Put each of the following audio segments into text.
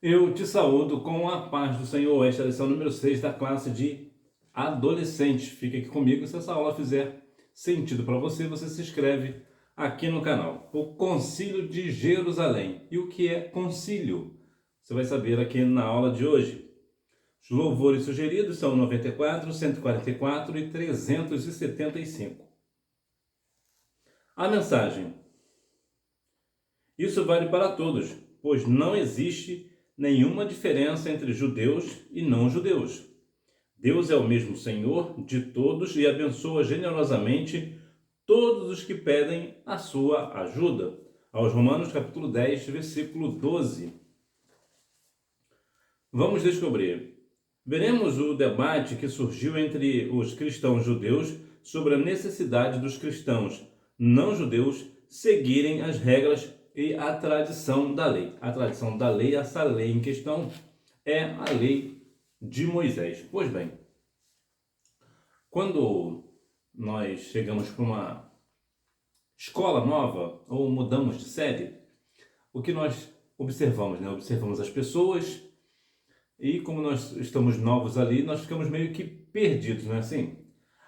Eu te saúdo com a paz do Senhor. Esta é a lição número 6 da classe de adolescentes. Fica aqui comigo. Se essa aula fizer sentido para você, você se inscreve aqui no canal. O Concílio de Jerusalém. E o que é concílio? Você vai saber aqui na aula de hoje. Os louvores sugeridos são 94, 144 e 375. A mensagem. Isso vale para todos, pois não existe nenhuma diferença entre judeus e não-judeus. Deus é o mesmo Senhor de todos e abençoa generosamente todos os que pedem a sua ajuda. Aos Romanos capítulo 10, versículo 12. Vamos descobrir. Veremos o debate que surgiu entre os cristãos judeus sobre a necessidade dos cristãos não-judeus seguirem as regras e a tradição da lei. A tradição da lei, essa lei em questão, é a lei de Moisés. Pois bem, quando nós chegamos para uma escola nova ou mudamos de série, o que nós observamos, né? Observamos as pessoas e como nós estamos novos ali, nós ficamos meio que perdidos, não é assim?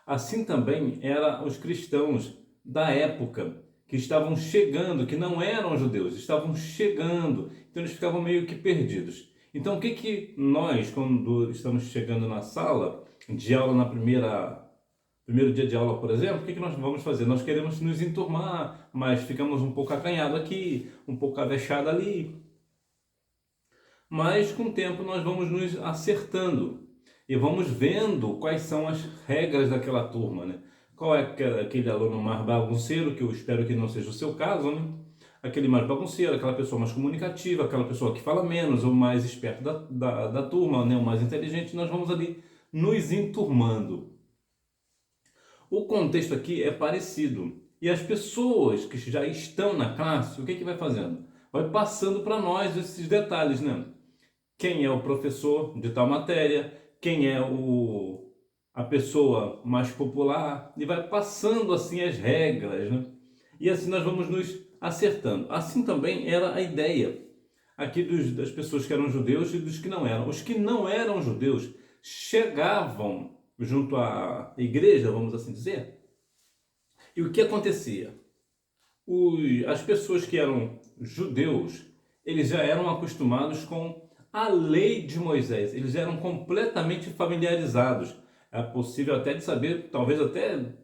Assim também eram os cristãos da época que estavam chegando, que não eram judeus, estavam chegando, então eles ficavam meio que perdidos. Então o que nós, quando estamos chegando na sala de aula, primeiro dia de aula, por exemplo, o que nós vamos fazer? Nós queremos nos enturmar, mas ficamos um pouco acanhados aqui, um pouco avexado ali. Mas com o tempo nós vamos nos acertando e vamos vendo quais são as regras daquela turma, né? Qual é aquele aluno mais bagunceiro, que eu espero que não seja o seu caso, né? Aquele mais bagunceiro, aquela pessoa mais comunicativa, aquela pessoa que fala menos, ou mais esperto da turma, né? O mais inteligente, nós vamos ali nos enturmando. O contexto aqui é parecido. E as pessoas que já estão na classe, o que vai fazendo? Vai passando para nós esses detalhes, né? Quem é o professor de tal matéria, quem é a pessoa mais popular, e vai passando assim as regras, né? E assim nós vamos nos acertando. Assim também era a ideia aqui das pessoas que eram judeus e dos que não eram. Os que não eram judeus chegavam junto à igreja, vamos assim dizer, e o que acontecia? As pessoas que eram judeus, eles já eram acostumados com a lei de Moisés, eles eram completamente familiarizados. É possível até de saber, talvez até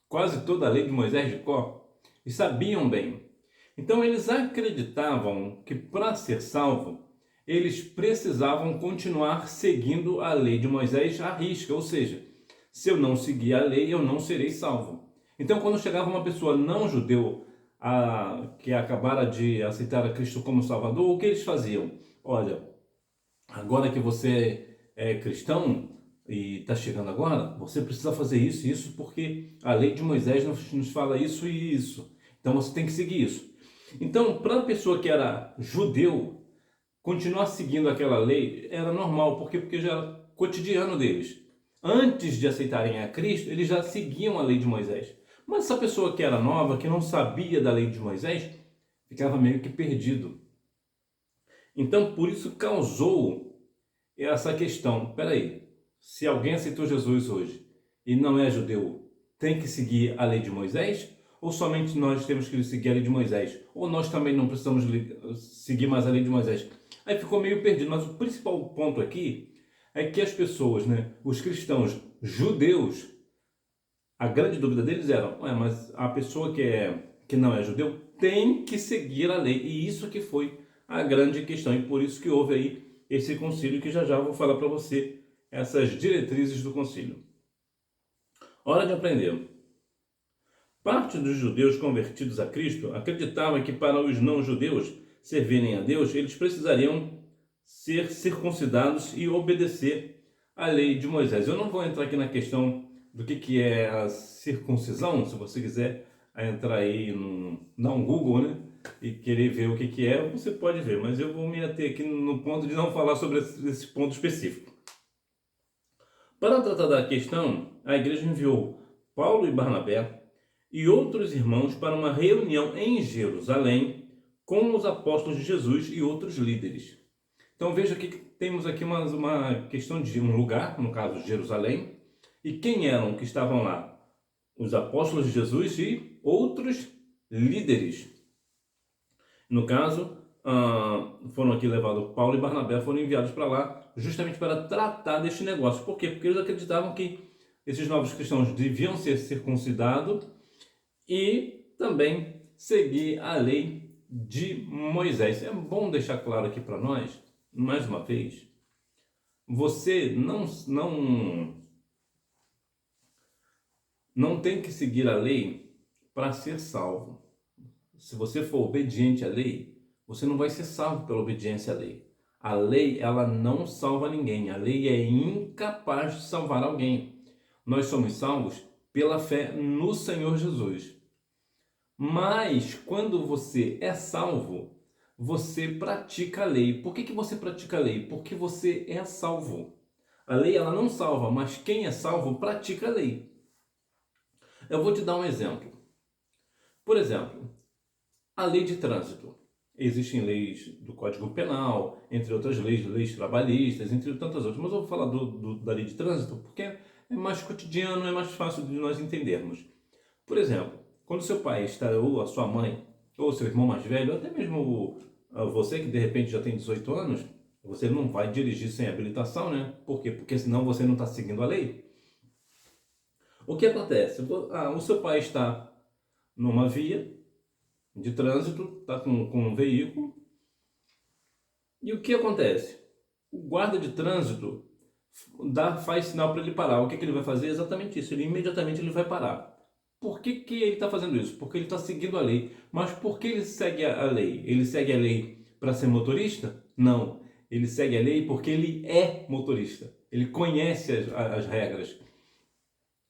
quase toda a lei de Moisés de cor, e sabiam bem. Então eles acreditavam que para ser salvo, eles precisavam continuar seguindo a lei de Moisés à risca, ou seja, se eu não seguir a lei, eu não serei salvo. Então quando chegava uma pessoa não judeu, que acabara de aceitar a Cristo como Salvador, o que eles faziam? Olha, agora que você é cristão e está chegando agora, você precisa fazer isso e isso, porque a lei de Moisés nos fala isso e isso. Então você tem que seguir isso. Então, para a pessoa que era judeu, continuar seguindo aquela lei era normal, porque já era cotidiano deles. Antes de aceitarem a Cristo, eles já seguiam a lei de Moisés. Mas essa pessoa que era nova, que não sabia da lei de Moisés, ficava meio que perdido. Então, por isso causou essa questão. Peraí, se alguém aceitou Jesus hoje e não é judeu, tem que seguir a lei de Moisés? Ou somente nós temos que seguir a lei de Moisés? Ou nós também não precisamos seguir mais a lei de Moisés? Aí ficou meio perdido. Mas o principal ponto aqui é que as pessoas, né, os cristãos judeus, a grande dúvida deles era, mas a pessoa que não é judeu tem que seguir a lei. E isso que foi a grande questão. E por isso que houve aí esse concílio, que já vou falar para você essas diretrizes do concílio. Hora de aprender. Parte dos judeus convertidos a Cristo acreditava que para os não-judeus servirem a Deus, eles precisariam ser circuncidados e obedecer à lei de Moisés. Eu não vou entrar aqui na questão do que é a circuncisão. Se você quiser entrar aí, dar um Google, né, e querer ver o que é, você pode ver. Mas eu vou me ater aqui no ponto de não falar sobre esse ponto específico. Para tratar da questão, a igreja enviou Paulo e Barnabé e outros irmãos para uma reunião em Jerusalém com os apóstolos de Jesus e outros líderes. Então veja que temos aqui uma questão de um lugar, no caso Jerusalém, e quem eram que estavam lá? Os apóstolos de Jesus e outros líderes. No caso, foram aqui levados, Paulo e Barnabé foram enviados para lá justamente para tratar deste negócio. Por quê? Porque eles acreditavam que esses novos cristãos deviam ser circuncidados e também seguir a lei de Moisés. É bom deixar claro aqui para nós, mais uma vez, você não tem que seguir a lei para ser salvo. Se você for obediente à lei, você não vai ser salvo pela obediência à lei. A lei, ela não salva ninguém. A lei é incapaz de salvar alguém. Nós somos salvos pela fé no Senhor Jesus. Mas quando você é salvo, você pratica a lei. Por que você pratica a lei? Porque você é salvo. A lei, ela não salva, mas quem é salvo pratica a lei. Eu vou te dar um exemplo. Por exemplo, a lei de trânsito. Existem leis do Código Penal, entre outras leis, leis trabalhistas, entre tantas outras. Mas eu vou falar da lei de trânsito porque é mais cotidiano, é mais fácil de nós entendermos. Por exemplo, quando seu pai está, ou a sua mãe, ou seu irmão mais velho, até mesmo você que de repente já tem 18 anos, você não vai dirigir sem habilitação, né? Por quê? Porque senão você não está seguindo a lei. O que acontece? O seu pai está numa via de trânsito, está com um veículo, e o que acontece? O guarda de trânsito faz sinal para ele parar. O que ele vai fazer? Exatamente isso, imediatamente ele vai parar. Por que ele está fazendo isso? Porque ele está seguindo a lei. Mas por que ele segue a lei? Ele segue a lei para ser motorista? Não. Ele segue a lei porque ele é motorista. Ele conhece as regras.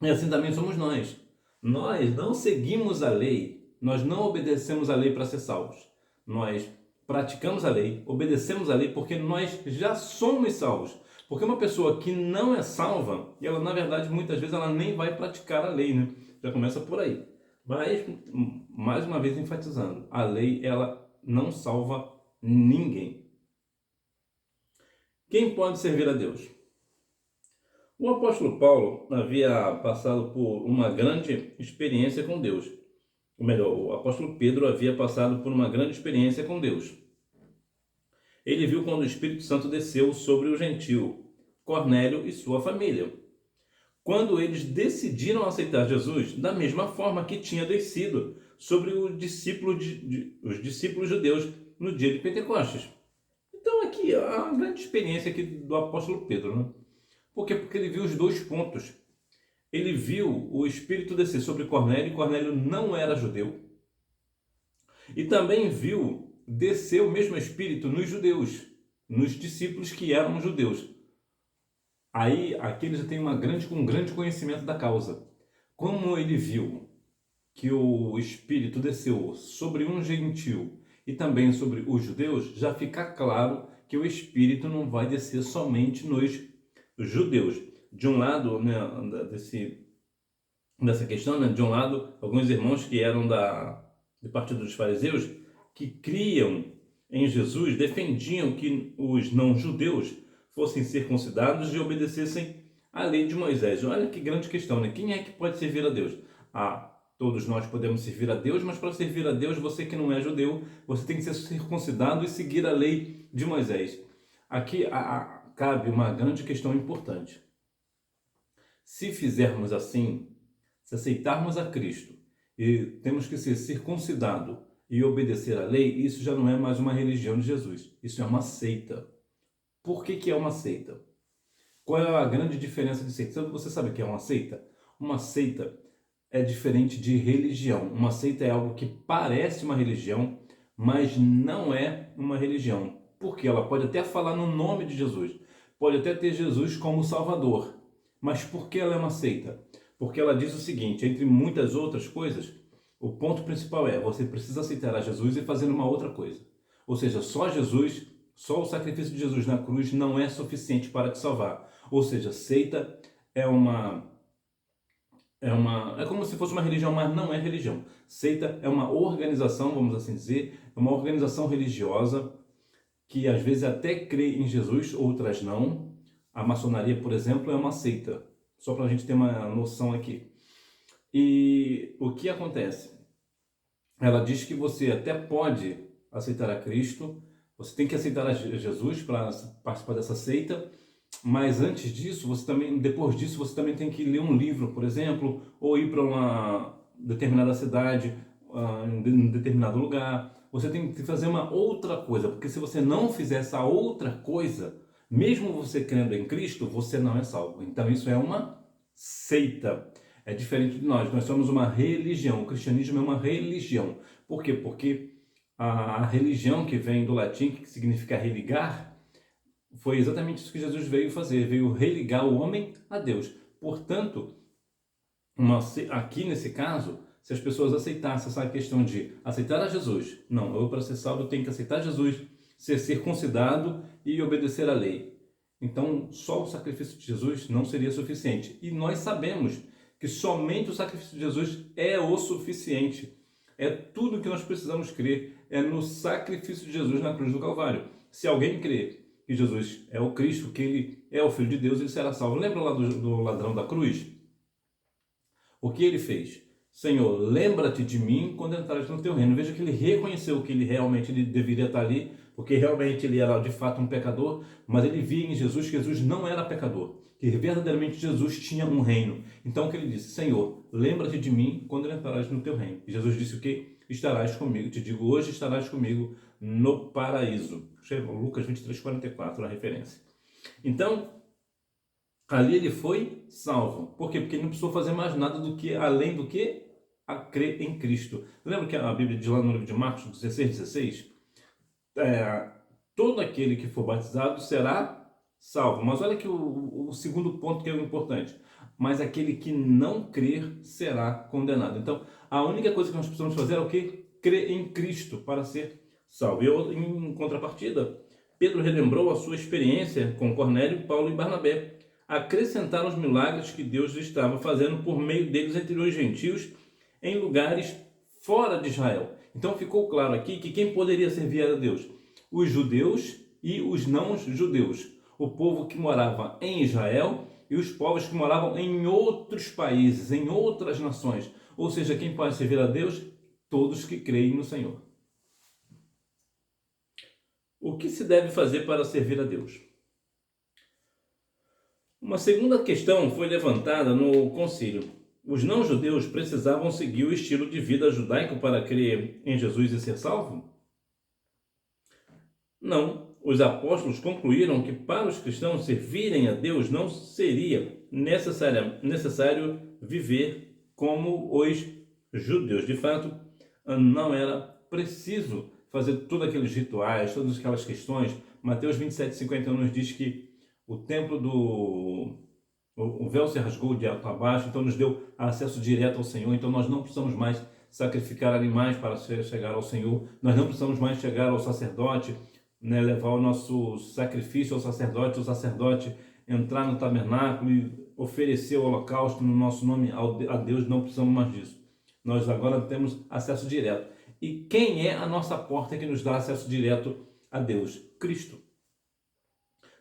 E assim também somos nós. Nós não seguimos a lei, nós não obedecemos a lei para ser salvos. Nós praticamos a lei, obedecemos a lei porque nós já somos salvos. Porque uma pessoa que não é salva, ela na verdade muitas vezes ela nem vai praticar a lei, né? Já começa por aí. Mas, mais uma vez enfatizando, a lei ela não salva ninguém. Quem pode servir a Deus? O apóstolo Paulo havia passado por uma grande experiência com Deus. Ou melhor, o apóstolo Pedro havia passado por uma grande experiência com Deus. Ele viu quando o Espírito Santo desceu sobre o gentio, Cornélio e sua família. Quando eles decidiram aceitar Jesus, da mesma forma que tinha descido sobre os discípulos judeus no dia de Pentecostes. Então aqui, a grande experiência aqui do apóstolo Pedro, né? Por quê? Porque ele viu os dois pontos. Ele viu o Espírito descer sobre Cornélio, e Cornélio não era judeu. E também viu descer o mesmo Espírito nos judeus, nos discípulos que eram judeus. Aí, aqui ele já tem um grande conhecimento da causa. Como ele viu que o Espírito desceu sobre um gentio e também sobre os judeus, já fica claro que o Espírito não vai descer somente nos judeus. De um lado, né, dessa questão, né, de um lado, alguns irmãos que eram do partido dos fariseus, que criam em Jesus, defendiam que os não-judeus fossem circuncidados e obedecessem à lei de Moisés. Olha que grande questão, né? Quem é que pode servir a Deus? Todos nós podemos servir a Deus, mas para servir a Deus, você que não é judeu, você tem que ser circuncidado e seguir a lei de Moisés. Aqui cabe uma grande questão importante. Se fizermos assim, se aceitarmos a Cristo e temos que ser circuncidado e obedecer à lei, isso já não é mais uma religião de Jesus, isso é uma seita. Por que é uma seita? Qual é a grande diferença de seita? Você sabe o que é uma seita? Uma seita é diferente de religião. Uma seita é algo que parece uma religião, mas não é uma religião. Porque ela pode até falar no nome de Jesus, pode até ter Jesus como Salvador. Mas por que ela é uma seita? Porque ela diz o seguinte, entre muitas outras coisas, o ponto principal é, você precisa aceitar a Jesus e fazer uma outra coisa. Ou seja, só Jesus, só o sacrifício de Jesus na cruz não é suficiente para te salvar. Ou seja, seita é como se fosse uma religião, mas não é religião. Seita é uma organização, vamos assim dizer, é uma organização religiosa que às vezes até crê em Jesus, outras não. A maçonaria, por exemplo, é uma seita, só para a gente ter uma noção aqui. E o que acontece? Ela diz que você até pode aceitar a Cristo, você tem que aceitar a Jesus para participar dessa seita, mas antes disso, você também, depois disso, você também tem que ler um livro, por exemplo, ou ir para uma determinada cidade, em um determinado lugar. Você tem que fazer uma outra coisa, porque se você não fizer essa outra coisa, mesmo você crendo em Cristo, você não é salvo. Então isso é uma seita. É diferente de nós. Nós somos uma religião. O cristianismo é uma religião. Por quê? Porque a religião, que vem do latim, que significa religar, foi exatamente isso que Jesus veio fazer. Veio religar o homem a Deus. Portanto, aqui nesse caso, se as pessoas aceitassem essa questão de aceitar a Jesus, não, eu para ser salvo tenho que aceitar Jesus, ser circuncidado e obedecer à lei. Então, só o sacrifício de Jesus não seria suficiente. E nós sabemos que somente o sacrifício de Jesus é o suficiente. É tudo que nós precisamos crer, é no sacrifício de Jesus na cruz do Calvário. Se alguém crer que Jesus é o Cristo, que ele é o Filho de Deus, ele será salvo. Lembra lá do ladrão da cruz? O que ele fez? Senhor, lembra-te de mim quando entrares no teu reino. Veja que ele reconheceu que ele realmente deveria estar ali, porque realmente ele era de fato um pecador, mas ele via em Jesus que Jesus não era pecador, que verdadeiramente Jesus tinha um reino. Então o que ele disse? Senhor, lembra-te de mim quando entrares no teu reino. E Jesus disse o quê? Estarás comigo, te digo, hoje estarás comigo no paraíso. Lucas 23:44, a referência. Então, ali ele foi salvo. Por quê? Porque ele não precisou fazer mais nada além do que a crer em Cristo. Lembra que a Bíblia diz lá no livro de Marcos 16:16? Todo aquele que for batizado será salvo. Mas olha que o segundo ponto que é o importante. Mas aquele que não crer será condenado. Então, a única coisa que nós precisamos fazer é o quê? Crer em Cristo para ser salvo. E em contrapartida, Pedro relembrou a sua experiência com Cornélio, Paulo e Barnabé. Acrescentaram os milagres que Deus estava fazendo por meio deles entre os gentios em lugares fora de Israel. Então ficou claro aqui que quem poderia servir a Deus? Os judeus e os não-judeus. O povo que morava em Israel e os povos que moravam em outros países, em outras nações. Ou seja, quem pode servir a Deus? Todos que creem no Senhor. O que se deve fazer para servir a Deus? Uma segunda questão foi levantada no concílio. Os não-judeus precisavam seguir o estilo de vida judaico para crer em Jesus e ser salvo? Não. Os apóstolos concluíram que para os cristãos servirem a Deus não seria necessário viver como os judeus. De fato, não era preciso fazer todos aqueles rituais, todas aquelas questões. Mateus 27:51 nos diz que o templo o véu se rasgou de alto a baixo, então nos deu acesso direto ao Senhor. Então nós não precisamos mais sacrificar animais para chegar ao Senhor. Nós não precisamos mais chegar ao sacerdote, né, levar o nosso sacrifício ao sacerdote, o sacerdote entrar no tabernáculo e oferecer o holocausto no nosso nome a Deus. Não precisamos mais disso. Nós agora temos acesso direto. E quem é a nossa porta que nos dá acesso direto a Deus? Cristo.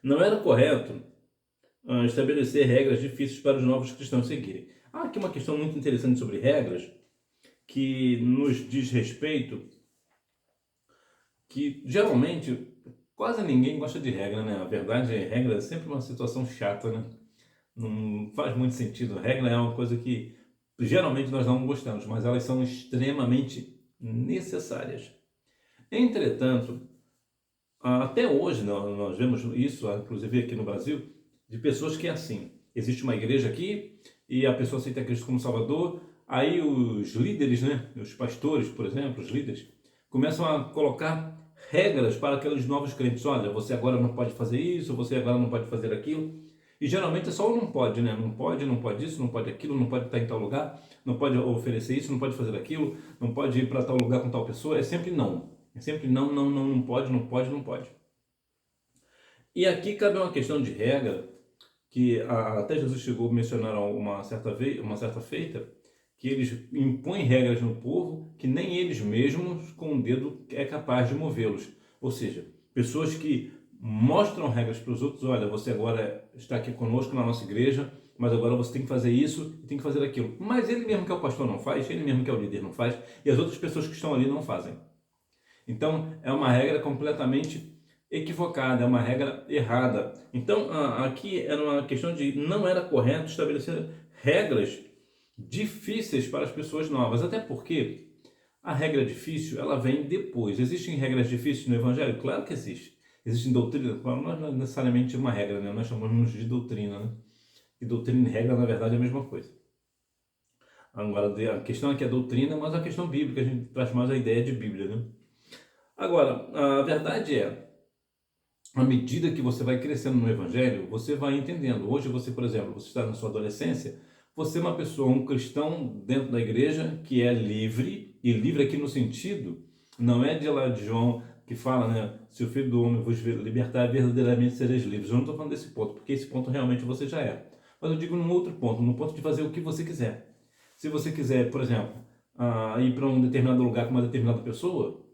Não era correto estabelecer regras difíceis para os novos cristãos seguirem. Há aqui uma questão muito interessante sobre regras, que nos diz respeito, que geralmente quase ninguém gosta de regra, né? A verdade é, regra é sempre uma situação chata, né? Não faz muito sentido. Regra é uma coisa que geralmente nós não gostamos, mas elas são extremamente necessárias. Entretanto, até hoje nós vemos isso, inclusive aqui no Brasil, de pessoas que é assim. Existe uma igreja aqui e a pessoa aceita Cristo como Salvador, aí os líderes, né, os pastores, por exemplo, os líderes, começam a colocar regras para aqueles novos crentes. Olha, você agora não pode fazer isso, você agora não pode fazer aquilo. E geralmente é só o não pode, né? Não pode isso, não pode aquilo, não pode estar em tal lugar, não pode oferecer isso, não pode fazer aquilo, não pode ir para tal lugar com tal pessoa. É sempre não. É sempre não, não, não, não pode, não pode, não pode. E aqui cabe uma questão de regra, que até Jesus chegou a mencionar uma certa feita, que eles impõem regras no povo que nem eles mesmos com o dedo é capaz de movê-los. Ou seja, pessoas que mostram regras para os outros. Olha, você agora está aqui conosco na nossa igreja, mas agora você tem que fazer isso e tem que fazer aquilo. Mas ele mesmo que é o pastor não faz, ele mesmo que é o líder não faz, e as outras pessoas que estão ali não fazem. Então, é uma regra completamente equivocada, é uma regra errada. Então, aqui era uma questão de não era correto estabelecer regras difíceis para as pessoas novas, até porque a regra difícil, ela vem depois. Existem regras difíceis no Evangelho? Claro que existe. Existem doutrinas, não é necessariamente uma regra, né? Nós chamamos de doutrina, né? E doutrina e regra, na verdade, é a mesma coisa. Agora, a questão aqui é a doutrina, mas a questão bíblica, a gente traz mais a ideia de Bíblia, né? Agora, a verdade é, à medida que você vai crescendo no Evangelho, você vai entendendo. Hoje você, por exemplo, você está na sua adolescência, você é uma pessoa, um cristão dentro da igreja que é livre, e livre aqui no sentido, não é de lá de João que fala, né, se o Filho do Homem vos libertar, verdadeiramente sereis livres. Eu não estou falando desse ponto, porque esse ponto realmente você já é. Mas eu digo num outro ponto, no ponto de fazer o que você quiser. Se você quiser, por exemplo, ir para um determinado lugar com uma determinada pessoa,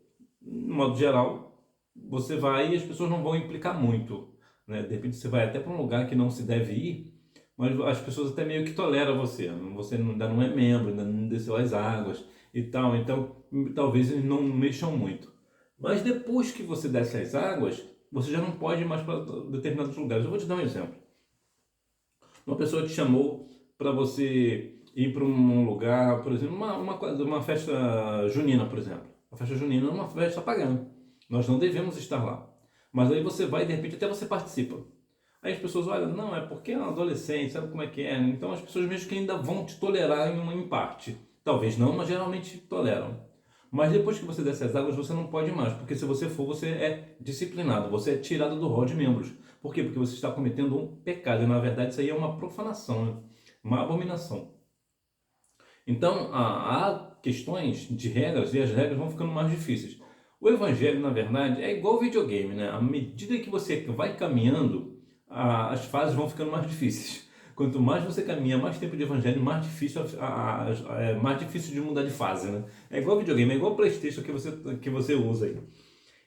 no modo geral, você vai e as pessoas não vão implicar muito, né? De repente você vai até para um lugar que não se deve ir, mas as pessoas até meio que toleram você. Você ainda não é membro, ainda não desceu as águas e tal, então talvez eles não mexam muito. Mas depois que você desce as águas, você já não pode ir mais para determinados lugares. Eu vou te dar um exemplo. Uma pessoa te chamou para você ir para um lugar, por exemplo, uma festa junina, por exemplo. A festa junina é uma festa pagã. Nós não devemos estar lá. Mas aí você vai e de repente até você participa. Aí as pessoas olham, não, é porque é um adolescente, sabe como é que é? Então as pessoas mesmo que ainda vão te tolerar em parte. Talvez não, mas geralmente toleram. Mas depois que você desce as águas, você não pode mais, porque se você for, você é disciplinado, você é tirado do rol de membros. Por quê? Porque você está cometendo um pecado, e na verdade isso aí é uma profanação, né? Uma abominação. Então, há questões de regras e as regras vão ficando mais difíceis. O evangelho, na verdade, é igual videogame, né? À medida que você vai caminhando, as fases vão ficando mais difíceis. Quanto mais você caminha, mais tempo de evangelho, mais difícil de mudar de fase, né? É igual videogame, é igual PlayStation que você usa aí.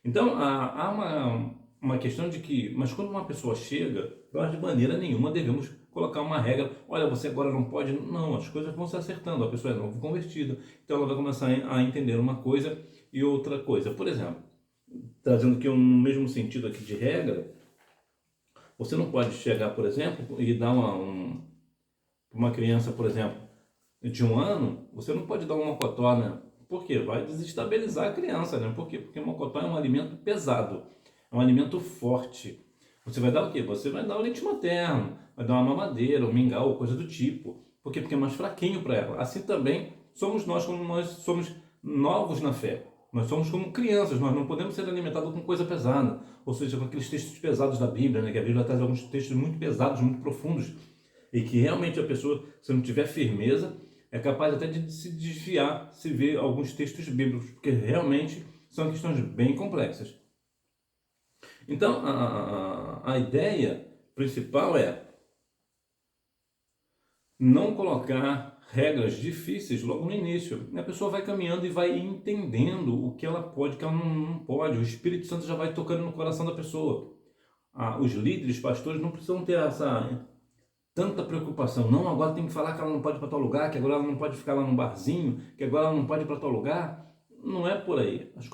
Então, há uma questão de que, mas quando uma pessoa chega, nós de maneira nenhuma devemos colocar uma regra, olha, você agora não pode, não, as coisas vão se acertando, a pessoa é novo convertida, então ela vai começar a entender uma coisa e outra coisa. Por exemplo, trazendo aqui um mesmo sentido aqui de regra, você não pode chegar, por exemplo, e dar uma criança, por exemplo, de 1 ano, você não pode dar uma mocotó, né? Por quê? Vai desestabilizar a criança, né? Por quê? Porque o mocotó é um alimento pesado, é um alimento forte. Você vai dar o quê? Você vai dar o leite materno, vai dar uma mamadeira, um mingau, coisa do tipo. Por quê? Porque é mais fraquinho para ela. Assim também somos nós, como nós somos novos na fé. Nós somos como crianças, nós não podemos ser alimentados com coisa pesada. Ou seja, com aqueles textos pesados da Bíblia, né? Que a Bíblia traz alguns textos muito pesados, muito profundos. E que realmente a pessoa, se não tiver firmeza, é capaz até de se desviar se ver alguns textos bíblicos, porque realmente são questões bem complexas. Então, a ideia principal é não colocar regras difíceis logo no início. A pessoa vai caminhando e vai entendendo o que ela pode, o que ela não pode. O Espírito Santo já vai tocando no coração da pessoa. Os líderes, pastores, não precisam ter tanta preocupação. Não, agora tem que falar que ela não pode ir para tal lugar, que agora ela não pode ficar lá no barzinho, que agora ela não pode ir para tal lugar. Não é por aí. As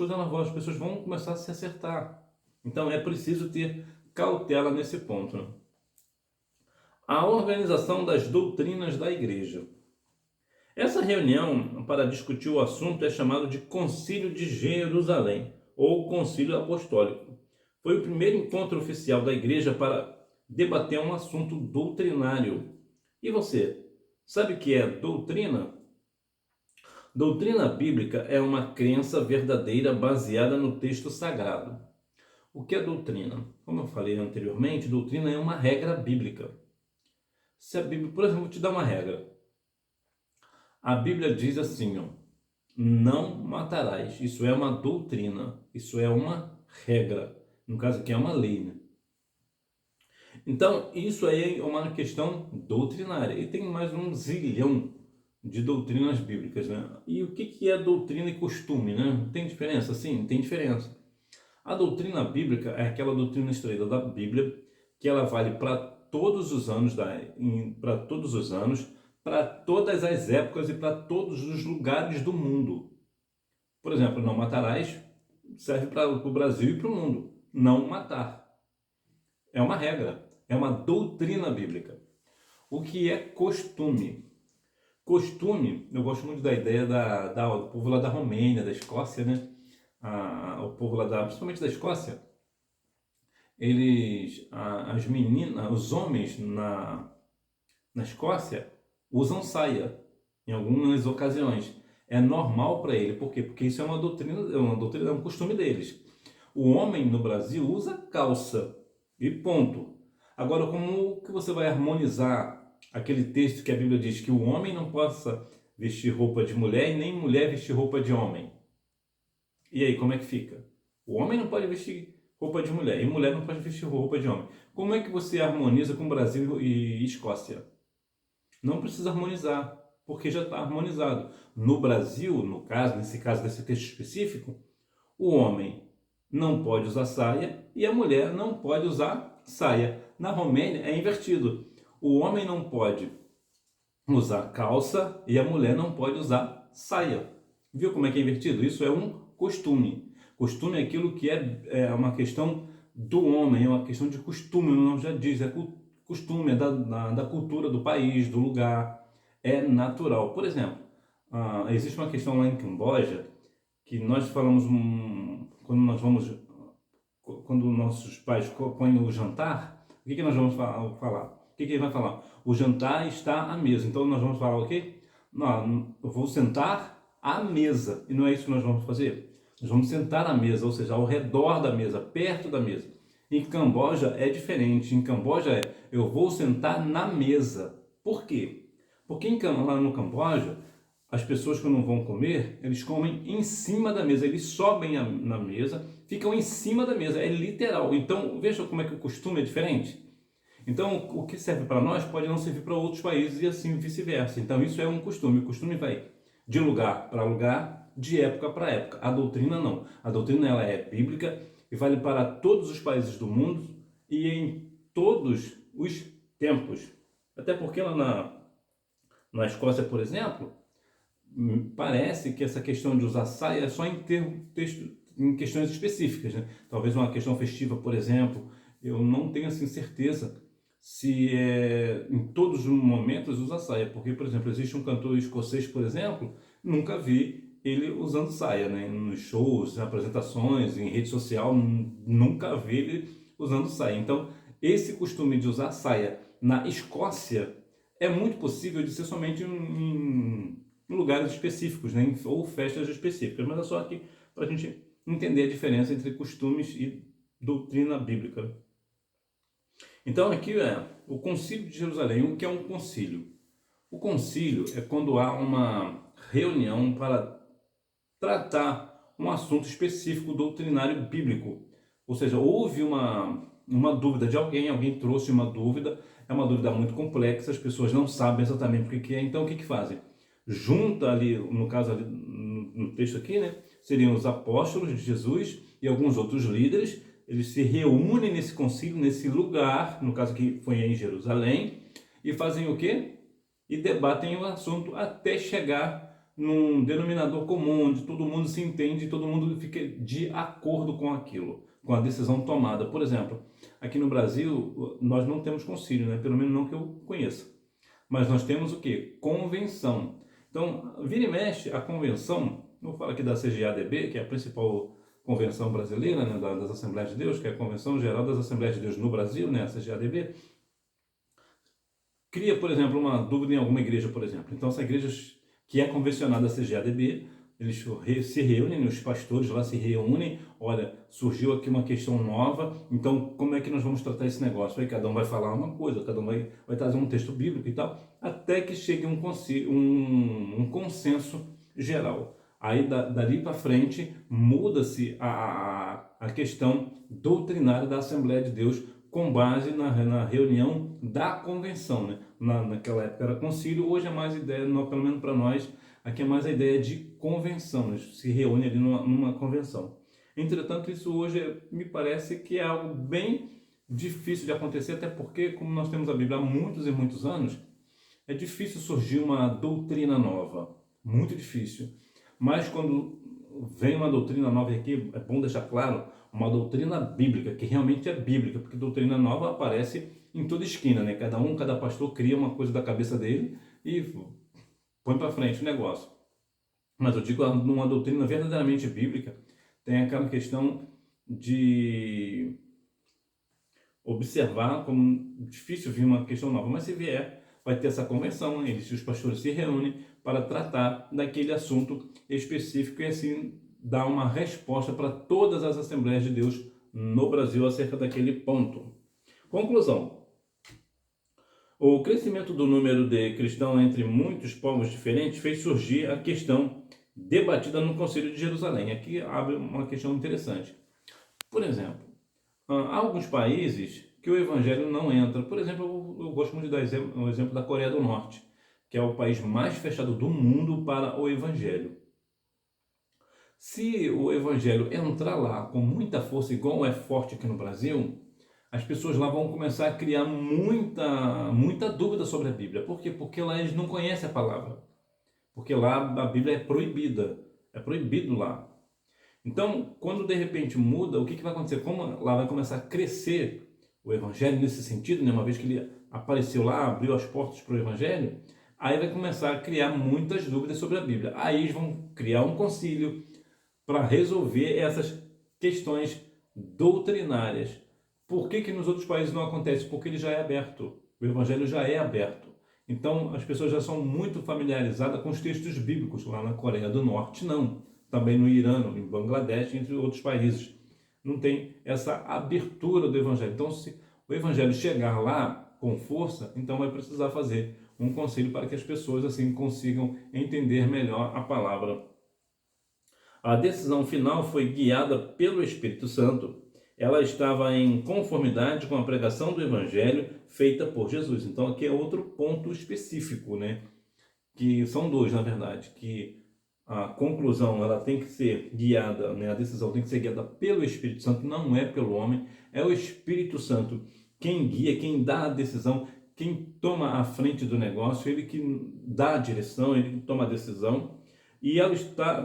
pessoas vão começar a se acertar. Então é preciso ter cautela nesse ponto, né? A organização das doutrinas da igreja. Essa reunião para discutir o assunto é chamada de Concílio de Jerusalém, ou Concílio Apostólico. Foi o primeiro encontro oficial da igreja para debater um assunto doutrinário. E você, sabe o que é doutrina? Doutrina bíblica é uma crença verdadeira baseada no texto sagrado. O que é doutrina? Como eu falei anteriormente, doutrina é uma regra bíblica. Se a Bíblia, por exemplo, vou te dar uma regra. A Bíblia diz assim, ó, não matarás. Isso é uma doutrina, isso é uma regra. No caso aqui é uma lei, né? Então, isso aí é uma questão doutrinária. E tem mais um zilhão de doutrinas bíblicas, né? E o que é doutrina e costume, né? Tem diferença? Sim, tem diferença. A doutrina bíblica é aquela doutrina extraída da Bíblia, que ela vale para todos os anos, para todos os anos, para todas as épocas e para todos os lugares do mundo. Por exemplo, não matarás serve para o Brasil e para o mundo. Não matar. É uma regra, é uma doutrina bíblica. O que é costume? Costume, eu gosto muito da ideia do povo lá da Romênia, da Escócia, né? O povo lá principalmente da Escócia, as meninas, os homens na Escócia usam saia em algumas ocasiões. É normal para ele, por quê? Porque isso é uma doutrina, é um costume deles. O homem no Brasil usa calça e ponto. Agora, como que você vai harmonizar aquele texto que a Bíblia diz que o homem não possa vestir roupa de mulher e nem mulher vestir roupa de homem? E aí, como é que fica? O homem não pode vestir roupa de mulher e mulher não pode vestir roupa de homem. Como é que você harmoniza com Brasil e Escócia? Não precisa harmonizar, porque já está harmonizado. No Brasil, nesse caso desse texto específico, o homem não pode usar saia e a mulher não pode usar saia. Na Romênia é invertido. O homem não pode usar calça e a mulher não pode usar saia. Viu como é que é invertido? Isso é um costume. Costume é aquilo que é uma questão do homem, é uma questão de costume, o nome já diz, é costume, é da cultura do país, do lugar, é natural. Por exemplo, existe uma questão lá em Camboja que nós falamos quando nossos pais põem o jantar, o que nós vamos falar? O que ele vai falar? O jantar está à mesa. Então nós vamos falar o quê? Não, eu vou sentar à mesa. E não é isso que nós vamos fazer? Nós vamos sentar à mesa, ou seja, ao redor da mesa, perto da mesa. Em Camboja é diferente. Em Camboja eu vou sentar na mesa. Por quê? Porque lá no Camboja, as pessoas que não vão comer, eles comem em cima da mesa. Eles sobem na mesa, ficam em cima da mesa. É literal. Então, veja como é que o costume é diferente. Então, o que serve para nós pode não servir para outros países e assim vice-versa. Então, isso é um costume. O costume vai de lugar para lugar, de época para época. A doutrina não. A doutrina ela é bíblica e vale para todos os países do mundo e em todos os tempos. Até porque lá na Escócia, por exemplo, parece que essa questão de usar saia é só em questões específicas, né? Talvez uma questão festiva, por exemplo. Eu não tenho assim certeza se em todos os momentos usa saia, porque, por exemplo, existe um cantor escocês, por exemplo, nunca vi ele usando saia, né? Nos shows, em apresentações, em rede social, nunca vi ele usando saia. Então, esse costume de usar saia na Escócia é muito possível de ser somente em lugares específicos, né? Ou festas específicas, mas é só aqui para a gente entender a diferença entre costumes e doutrina bíblica. Então aqui o Concílio de Jerusalém. O que é um concílio? O concílio é quando há uma reunião para tratar um assunto específico doutrinário bíblico. Ou seja, houve uma dúvida de alguém trouxe uma dúvida, é uma dúvida muito complexa, as pessoas não sabem exatamente o que é, então o que fazem? Junta ali, no caso ali, no texto aqui, né, seriam os apóstolos de Jesus e alguns outros líderes. Eles se reúnem nesse concílio, nesse lugar, no caso aqui foi em Jerusalém, e fazem o quê? E debatem o assunto até chegar num denominador comum, onde todo mundo se entende e todo mundo fica de acordo com aquilo, com a decisão tomada. Por exemplo, aqui no Brasil, nós não temos concílio, né? Pelo menos não que eu conheça. Mas nós temos o quê? Convenção. Então, vira e mexe, a convenção, eu vou falar aqui da CGADB, que é a principal convenção brasileira, né, das Assembleias de Deus, que é a Convenção Geral das Assembleias de Deus no Brasil, né, a CGADB, cria, por exemplo, uma dúvida em alguma igreja, por exemplo. Então, essa igreja que é convencionada a CGADB, eles se reúnem, os pastores lá se reúnem, olha, surgiu aqui uma questão nova, então como é que nós vamos tratar esse negócio? Aí cada um vai falar uma coisa, cada um vai trazer um texto bíblico e tal, até que chegue um consenso geral. Aí dali para frente muda-se a questão doutrinária da Assembleia de Deus com base na reunião da convenção, né? Naquela época era concílio, hoje é mais ideia, pelo menos para nós, aqui é mais a ideia de convenção, né? Se reúne ali numa convenção. Entretanto, isso hoje me parece que é algo bem difícil de acontecer, até porque, como nós temos a Bíblia há muitos e muitos anos, é difícil surgir uma doutrina nova, muito difícil. Mas quando vem uma doutrina nova, e aqui é bom deixar claro, uma doutrina bíblica, que realmente é bíblica, porque doutrina nova aparece em toda esquina, né? Cada pastor cria uma coisa da cabeça dele e põe para frente o negócio. Mas eu digo, numa doutrina verdadeiramente bíblica, tem aquela questão de observar como difícil vir uma questão nova, mas se vier, vai ter essa convenção, os pastores se reúnem para tratar daquele assunto específico e assim dar uma resposta para todas as Assembleias de Deus no Brasil acerca daquele ponto. Conclusão. O crescimento do número de cristãos entre muitos povos diferentes fez surgir a questão debatida no Concílio de Jerusalém. Aqui abre uma questão interessante. Por exemplo, há alguns países que o evangelho não entra. Por exemplo, eu gosto muito de dar um exemplo da Coreia do Norte, que é o país mais fechado do mundo para o evangelho. Se o evangelho entrar lá com muita força, igual é forte aqui no Brasil, as pessoas lá vão começar a criar muita dúvida sobre a Bíblia. Por quê? Porque lá eles não conhecem a palavra. Porque lá a Bíblia é proibida. É proibido lá. Então, quando de repente muda, o que vai acontecer? Como lá vai começar a crescer o Evangelho nesse sentido, né? Uma vez que ele apareceu lá, abriu as portas para o Evangelho, aí vai começar a criar muitas dúvidas sobre a Bíblia. Aí eles vão criar um concílio para resolver essas questões doutrinárias. Por que nos outros países não acontece? Porque ele já é aberto. O Evangelho já é aberto. Então, as pessoas já são muito familiarizadas com os textos bíblicos. Lá na Coreia do Norte, não. Também no Irã, em Bangladesh, entre outros países. Não tem essa abertura do Evangelho. Então, se o Evangelho chegar lá com força, então vai precisar fazer um conselho para que as pessoas assim consigam entender melhor a palavra. A decisão final foi guiada pelo Espírito Santo. Ela estava em conformidade com a pregação do Evangelho feita por Jesus. Então aqui é outro ponto específico, né? Que são dois, na verdade, que a conclusão ela tem que ser guiada, né? A decisão tem que ser guiada pelo Espírito Santo, não é pelo homem, é o Espírito Santo quem guia, quem dá a decisão, quem toma a frente do negócio, ele que dá a direção, ele que toma a decisão. E ela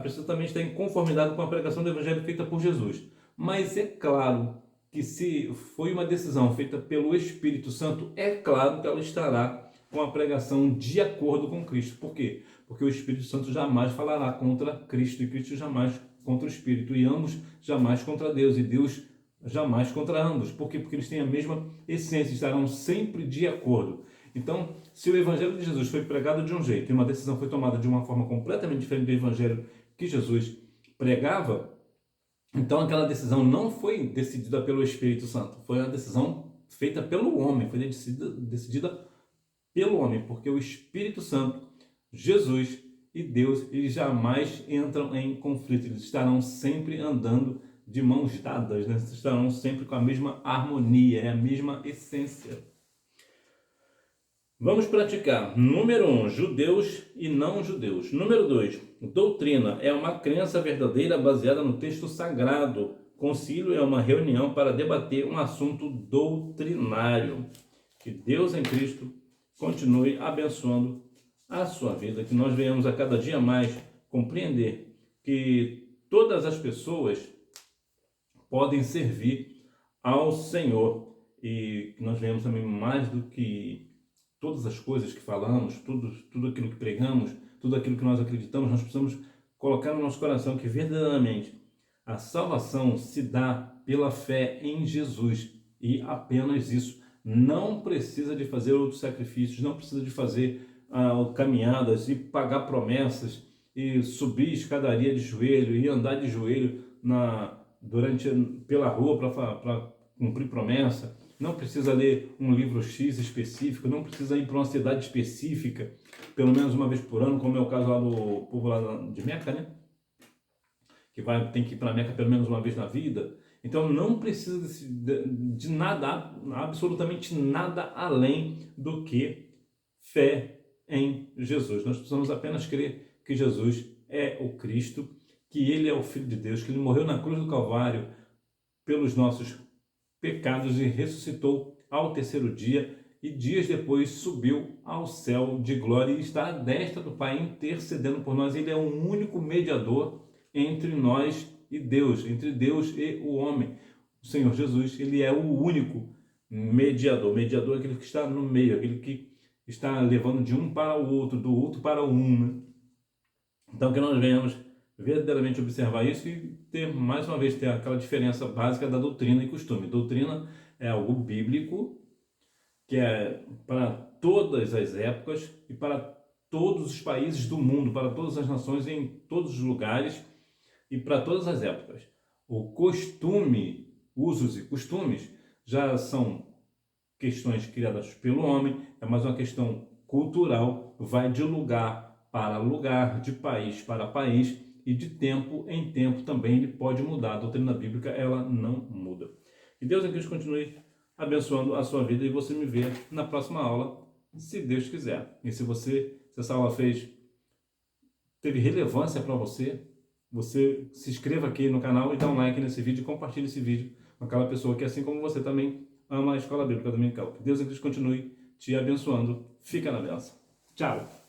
precisa também estar em conformidade com a pregação do Evangelho feita por Jesus. Mas é claro que se foi uma decisão feita pelo Espírito Santo, é claro que ela estará com a pregação de acordo com Cristo. Por quê? Porque o Espírito Santo jamais falará contra Cristo e Cristo jamais contra o Espírito e ambos jamais contra Deus e Deus jamais contra ambos. Por quê? Porque eles têm a mesma essência, estarão sempre de acordo. Então, se o Evangelho de Jesus foi pregado de um jeito e uma decisão foi tomada de uma forma completamente diferente do Evangelho que Jesus pregava, então aquela decisão não foi decidida pelo Espírito Santo, foi uma decisão feita pelo homem, foi decidida pelo homem, porque o Espírito Santo, Jesus e Deus, eles jamais entram em conflito, eles estarão sempre andando de mãos dadas, né? Estarão sempre com a mesma harmonia, é a mesma essência. Vamos praticar. Número 1, judeus e não judeus. Número 2, doutrina é uma crença verdadeira baseada no texto sagrado. Concílio é uma reunião para debater um assunto doutrinário. Que Deus em Cristo continue abençoando a sua vida, que nós venhamos a cada dia mais compreender que todas as pessoas podem servir ao Senhor e que nós venhamos também mais do que todas as coisas que falamos, tudo aquilo que pregamos, tudo aquilo que nós acreditamos, nós precisamos colocar no nosso coração que verdadeiramente a salvação se dá pela fé em Jesus e apenas isso. Não precisa de fazer outros sacrifícios, não precisa de fazer caminhadas e pagar promessas e subir escadaria de joelho e andar de joelho pela rua para cumprir promessa. Não precisa ler um livro X específico, não precisa ir para uma cidade específica, pelo menos uma vez por ano, como é o caso lá do povo lá de Meca, né? Que tem que ir para Meca pelo menos uma vez na vida. Então não precisa de nada, absolutamente nada além do que fé em Jesus. Nós precisamos apenas crer que Jesus é o Cristo, que Ele é o Filho de Deus, que Ele morreu na cruz do Calvário pelos nossos pecados e ressuscitou ao terceiro dia e dias depois subiu ao céu de glória e está à destra do Pai intercedendo por nós. Ele é o único mediador entre nós e Deus, entre Deus e o homem. O Senhor Jesus, Ele é o único mediador. Mediador é aquele que está no meio, aquele que está levando de um para o outro, do outro para o um, né? Então que nós venhamos verdadeiramente observar isso e ter, mais uma vez, ter aquela diferença básica da doutrina e costume. Doutrina é algo bíblico, que é para todas as épocas e para todos os países do mundo, para todas as nações, em todos os lugares e para todas as épocas. O costume, usos e costumes, já são questões criadas pelo homem, é mais uma questão cultural, vai de lugar para lugar, de país para país e de tempo em tempo também ele pode mudar. A doutrina bíblica, ela não muda. Que Deus em Cristo continue abençoando a sua vida e você me vê na próxima aula, se Deus quiser. E se essa aula teve relevância para você, você se inscreva aqui no canal e dá um like nesse vídeo e compartilhe esse vídeo com aquela pessoa que, assim como você, também ama a Escola Bíblica Dominical. Que Deus em Cristo continue te abençoando. Fica na benção. Tchau!